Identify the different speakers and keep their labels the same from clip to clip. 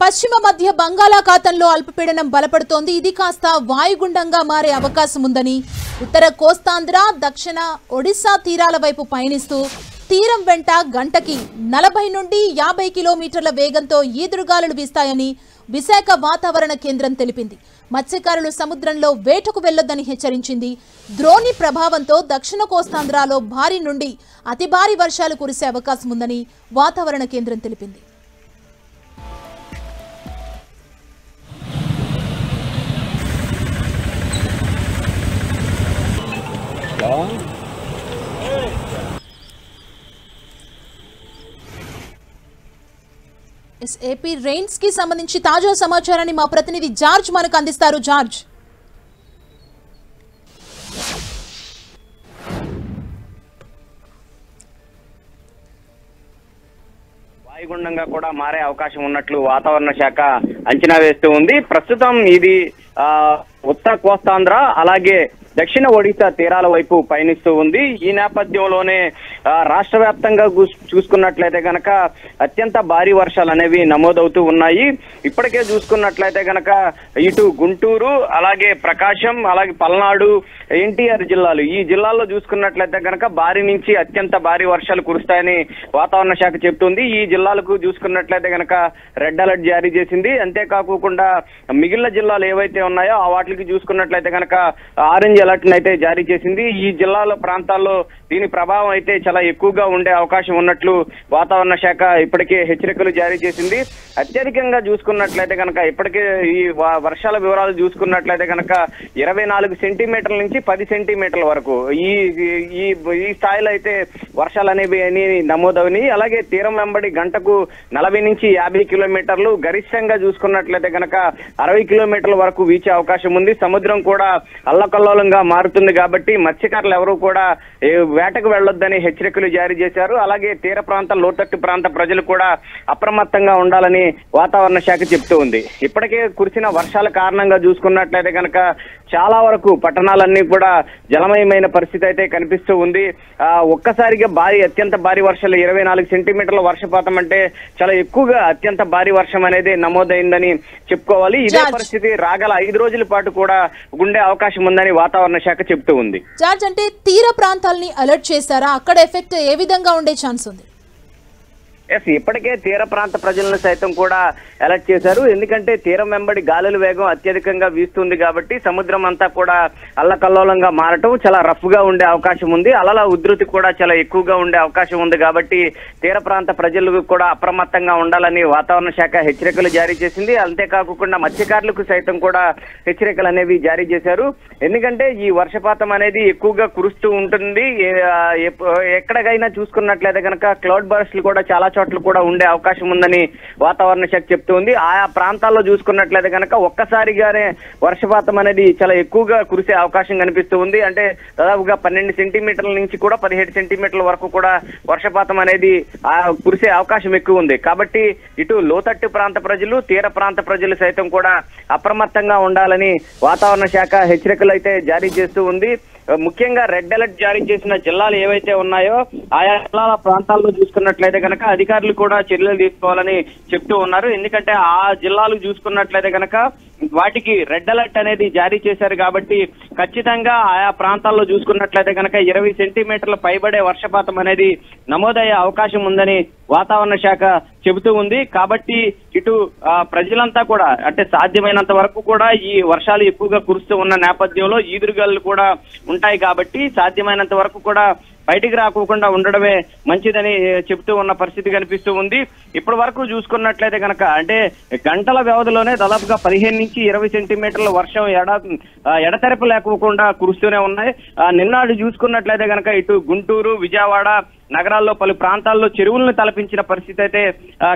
Speaker 1: పశ్చిమ మధ్య బంగాళాఖాతంలో అల్పపీడనం బలపడుతోంది. ఇది కాస్త వాయుగుండంగా మారే అవకాశం ఉందని ఉత్తర కోస్తాంధ్ర, దక్షిణ ఒడిశా తీరాల వైపు పయనిస్తూ తీరం వెంట గంటకి 40 నుండి 50 కిలోమీటర్ల వేగంతో ఈదురుగాలులు వీస్తాయని విశాఖ వాతావరణ కేంద్రం తెలిపింది. మత్స్యకారులు సముద్రంలో వేటకు వెళ్లొద్దని హెచ్చరించింది. ద్రోణి ప్రభావంతో దక్షిణ కోస్తాంధ్రలో భారీ నుండి అతి భారీ వర్షాలు కురిసే అవకాశం ఉందని వాతావరణ కేంద్రం తెలిపింది. ఏపీ రెయిన్స్ కి సంబంధించి తాజా సమాచారాన్ని మా ప్రతినిధి జార్జ్ మనకు అందిస్తారు. జార్జ్,
Speaker 2: వాయుగుండంగా కూడా మారే అవకాశం ఉన్నట్లు వాతావరణ శాఖ అంచనా వేస్తూ ఉంది. ప్రస్తుతం ఇది ఉత్తర కోస్తాంధ్ర అలాగే దక్షిణ ఒడిశా తీరాల వైపు పయనిస్తూ ఉంది. ఈ నేపథ్యంలోనే రాష్ట్ర వ్యాప్తంగా చూసుకున్నట్లయితే గనక అత్యంత భారీ వర్షాలు అనేవి నమోదవుతూ ఉన్నాయి. ఇప్పటికే చూసుకున్నట్లయితే గనక ఇటు గుంటూరు అలాగే ప్రకాశం అలాగే పల్నాడు ఎన్టీఆర్ జిల్లాలు, ఈ జిల్లాల్లో చూసుకున్నట్లయితే గనక భారీ నుంచి అత్యంత భారీ వర్షాలు కురుస్తాయని వాతావరణ శాఖ చెబుతుంది. ఈ జిల్లాలకు చూసుకున్నట్లయితే గనక రెడ్ అలర్ట్ జారీ చేసింది. అంతేకాకుండా మిగిలిన జిల్లాలు ఏవైతే ఉన్నాయో ఆ వాటికి చూసుకున్నట్లయితే గనక ఆరెంజ్ అలర్ట్ అయితే జారీ చేసింది. ఈ జిల్లాల ప్రాంతాల్లో దీని ప్రభావం అయితే చాలా ఎక్కువగా ఉండే అవకాశం ఉన్నట్లు వాతావరణ శాఖ ఇప్పటికే హెచ్చరికలు జారీ చేసింది. అత్యధికంగా చూసుకున్నట్లయితే కనుక ఇప్పటికే ఈ వర్షాల వివరాలు చూసుకున్నట్లయితే కనుక 24 సెంటీమీటర్ల నుంచి 10 సెంటీమీటర్ల వరకు ఈ స్థాయిలో అయితే వర్షాలు అనేవి నమోదవని, అలాగే తీరం వెంబడి గంటకు 40 నుంచి 50 కిలోమీటర్లు, గరిష్టంగా చూసుకున్నట్లయితే కనుక 60 కిలోమీటర్ల వరకు వీచే అవకాశం ఉంది. సముద్రం కూడా అల్లకల్లోలంగా మారుతుంది కాబట్టి మత్స్యకారులు ఎవరూ కూడా వేటకు వెళ్లొద్దని హెచ్చరికలు జారీ చేశారు. అలాగే తీర ప్రాంత లోతట్టు ప్రాంత ప్రజలు కూడా అప్రమత్తంగా ఉండాలని వాతావరణ శాఖ చెప్తూ ఉంది. ఇప్పటికే కురిసిన వర్షాల కారణంగా చూసుకున్నట్లయితే కనుక చాలా వరకు పట్టణాలన్నీ కూడా జలమయమైన పరిస్థితి అయితే కనిపిస్తూ ఉంది. ఒక్కసారిగా అత్యంత భారీ వర్షాలు 24 సెంటీమీటర్ల వర్షపాతం అంటే చాలా ఎక్కువగా అత్యంత భారీ వర్షం అనేది నమోదైందని చెప్పుకోవాలి. ఇదే పరిస్థితి రాగల 5 రోజుల పాటు కూడా ఉండే అవకాశం ఉందని వాతావరణ శాఖ చెప్తూ ఉంది.
Speaker 1: జార్జ్, అంటే తీర ప్రాంతాలని అలర్ట్ చేశారా? అక్కడ ఎఫెక్ట్ ఏ విధంగా ఉండే ఛాన్స్ ఉంది?
Speaker 2: ఇప్పటికే తీర ప్రాంత ప్రజలను సైతం కూడా అలర్ట్ చేశారు. ఎందుకంటే తీరం వెంబడి గాలుల వేగం అత్యధికంగా వీస్తుంది కాబట్టి సముద్రం అంతా కూడా అల్లకల్లోలంగా మారటం, చాలా రఫ్ గా ఉండే అవకాశం ఉంది. అలల ఉధృతి కూడా చాలా ఎక్కువగా ఉండే అవకాశం ఉంది కాబట్టి తీర ప్రాంత ప్రజలకు కూడా అప్రమత్తంగా ఉండాలని వాతావరణ శాఖ హెచ్చరికలు జారీ చేసింది. అంతేకాకుండా మత్స్యకారులకు సైతం కూడా హెచ్చరికలు అనేవి జారీ చేశారు. ఎందుకంటే ఈ వర్షపాతం అనేది ఎక్కువగా కురుస్తూ ఉంటుంది. ఎక్కడికైనా చూసుకున్నట్లయితే కనుక క్లౌడ్ బర్స్ట్లు కూడా చాలా చోట్ల కూడా ఉండే అవకాశం ఉందని వాతావరణ శాఖ చెప్తుంది. ఆయా ప్రాంతాల్లో చూసుకున్నట్లయితే కనుక ఒక్కసారిగానే వర్షపాతం అనేది చాలా ఎక్కువగా కురిసే అవకాశం కనిపిస్తూ ఉంది. అంటే దాదాపుగా 12 సెంటీమీటర్ల నుంచి కూడా 17 సెంటీమీటర్ల వరకు కూడా వర్షపాతం అనేది కురిసే అవకాశం ఎక్కువ ఉంది. కాబట్టి ఇటు లోతట్టు ప్రాంత ప్రజలు, తీర ప్రాంత ప్రజలు సైతం కూడా అప్రమత్తంగా ఉండాలని వాతావరణ శాఖ హెచ్చరికలు అయితే జారీ చేస్తూ ఉంది. ముఖ్యంగా రెడ్ అలర్ట్ జారీ చేసిన జిల్లాలు ఏవైతే ఉన్నాయో ఆయా జిల్లాల ప్రాంతాల్లో చూసుకున్నట్లయితే కనుక అధికారులు కూడా చర్యలు తీసుకోవాలని చెప్తూ ఉన్నారు. ఎందుకంటే ఆ జిల్లాలు చూసుకున్నట్లయితే కనుక వాటికి రెడ్ అలర్ట్ అనేది జారీ చేశారు కాబట్టి ఖచ్చితంగా ఆయా ప్రాంతాల్లో చూసుకున్నట్లయితే కనుక 20 సెంటీమీటర్ల పైబడే వర్షపాతం అనేది నమోదయ్యే అవకాశం ఉందని వాతావరణ శాఖ చెబుతూ ఉంది. కాబట్టి ఇటు ప్రజలంతా కూడా అంటే సాధ్యమైనంత వరకు కూడా ఈ వర్షాలు ఎక్కువగా కురుస్తూ ఉన్న నేపథ్యంలో ఈదురుగాలు కూడా ఉంటాయి కాబట్టి సాధ్యమైనంత వరకు కూడా బయటికి రాకోకుండా ఉండడమే మంచిదని చెబుతూ ఉన్న పరిస్థితి కనిపిస్తూ ఉంది. ఇప్పటి వరకు చూసుకున్నట్లయితే కనుక అంటే గంటల వ్యవధిలోనే దాదాపుగా 15 నుంచి 20 సెంటీమీటర్ల వర్షం ఎడతెరపు లేకోకుండా కురుస్తూనే ఉన్నాయి. నిన్నాడు చూసుకున్నట్లయితే కనుక ఇటు గుంటూరు, విజయవాడ నగరాల్లో పలు ప్రాంతాల్లో చెరువులను తలపించిన పరిస్థితి అయితే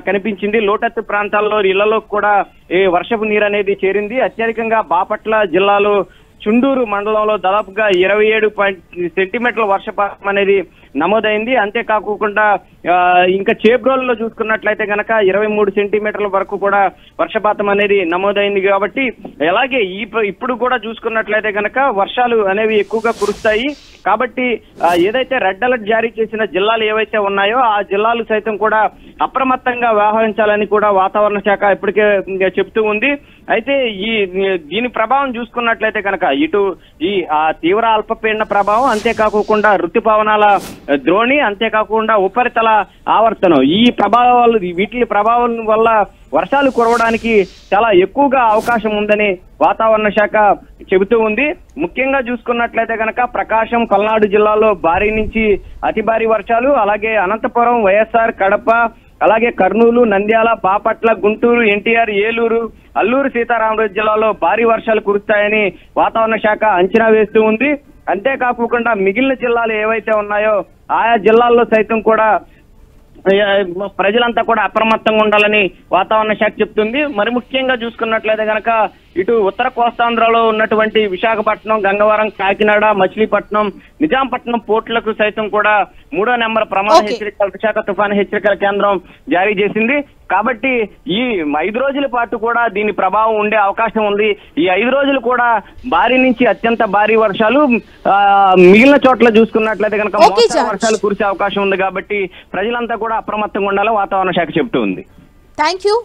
Speaker 2: కనిపించింది. లోతట్టు ప్రాంతాల్లో ఇళ్లలో కూడా ఈ వర్షపు నీరు అనేది చేరింది. అత్యధికంగా బాపట్ల జిల్లాలో చుండూరు మండలంలో దాదాపుగా 27 సెంటీమీటర్ల వర్షపాతం అనేది నమోదైంది. అంతేకాకుండా ఇంకా చేబ్రోల్లో చూసుకున్నట్లయితే కనుక 23 సెంటీమీటర్ల వరకు కూడా వర్షపాతం అనేది నమోదైంది. కాబట్టి అలాగే ఇప్పుడు కూడా చూసుకున్నట్లయితే కనుక వర్షాలు అనేవి ఎక్కువగా కురుస్తాయి. కాబట్టి ఏదైతే రెడ్ అలర్ట్ జారీ చేసిన జిల్లాలు ఏవైతే ఉన్నాయో ఆ జిల్లాలు సైతం కూడా అప్రమత్తంగా వ్యవహరించాలని కూడా వాతావరణ శాఖ ఇప్పటికే చెప్తూ ఉంది. అయితే దీని ప్రభావం చూసుకున్నట్లయితే కనుక ఇటు తీవ్ర అల్పపీడన ప్రభావం, అంతేకాకుండా ఋతుపవనాల ద్రోణి, అంతేకాకుండా ఉపరితల ఆవర్తనం, ఈ ప్రభావాలు వీటి ప్రభావం వల్ల వర్షాలు కురవడానికి చాలా ఎక్కువగా అవకాశం ఉందని వాతావరణ శాఖ చెబుతూ ఉంది. ముఖ్యంగా చూసుకున్నట్లయితే కనుక ప్రకాశం, పల్నాడు జిల్లాలో భారీ నుంచి అతి భారీ వర్షాలు, అలాగే అనంతపురం, వైఎస్ఆర్, కడప, అలాగే కర్నూలు, నంద్యాల, బాపట్ల, గుంటూరు, ఎన్టీఆర్, ఏలూరు, అల్లూరు సీతారామరాజు జిల్లాలో భారీ వర్షాలు కురుస్తాయని వాతావరణ శాఖ అంచనా వేస్తూ ఉంది. అంతేకాకుండా మిగిలిన జిల్లాలు ఏవైతే ఉన్నాయో ఆయా జిల్లాల్లో సైతం కూడా ప్రజలంతా కూడా అప్రమత్తంగా ఉండాలని వాతావరణ శాఖ చెప్తుంది. మరి ముఖ్యంగా చూసుకున్నట్లయితే కనుక ఇటు ఉత్తర కోస్తాంధ్రలో ఉన్నటువంటి విశాఖపట్నం, గంగవరం, కాకినాడ, మచిలీపట్నం, నిజాంపట్నం పోర్టులకు సైతం కూడా 3వ నెంబర్ ప్రమాద హెచ్చరికలు విశాఖ తుఫాను హెచ్చరికల కేంద్రం జారీ చేసింది. కాబట్టి ఈ 5 రోజుల పాటు కూడా దీని ప్రభావం ఉండే అవకాశం ఉంది. ఈ 5 రోజులు కూడా భారీ నుంచి అత్యంత భారీ వర్షాలు, మిగిలిన చోట్ల చూసుకున్నట్లయితే కనుక వర్షాలు కురిసే అవకాశం ఉంది. కాబట్టి ప్రజలంతా కూడా అప్రమత్తంగా ఉండాలని వాతావరణ శాఖ చెబుతూ ఉంది.
Speaker 1: Thank you.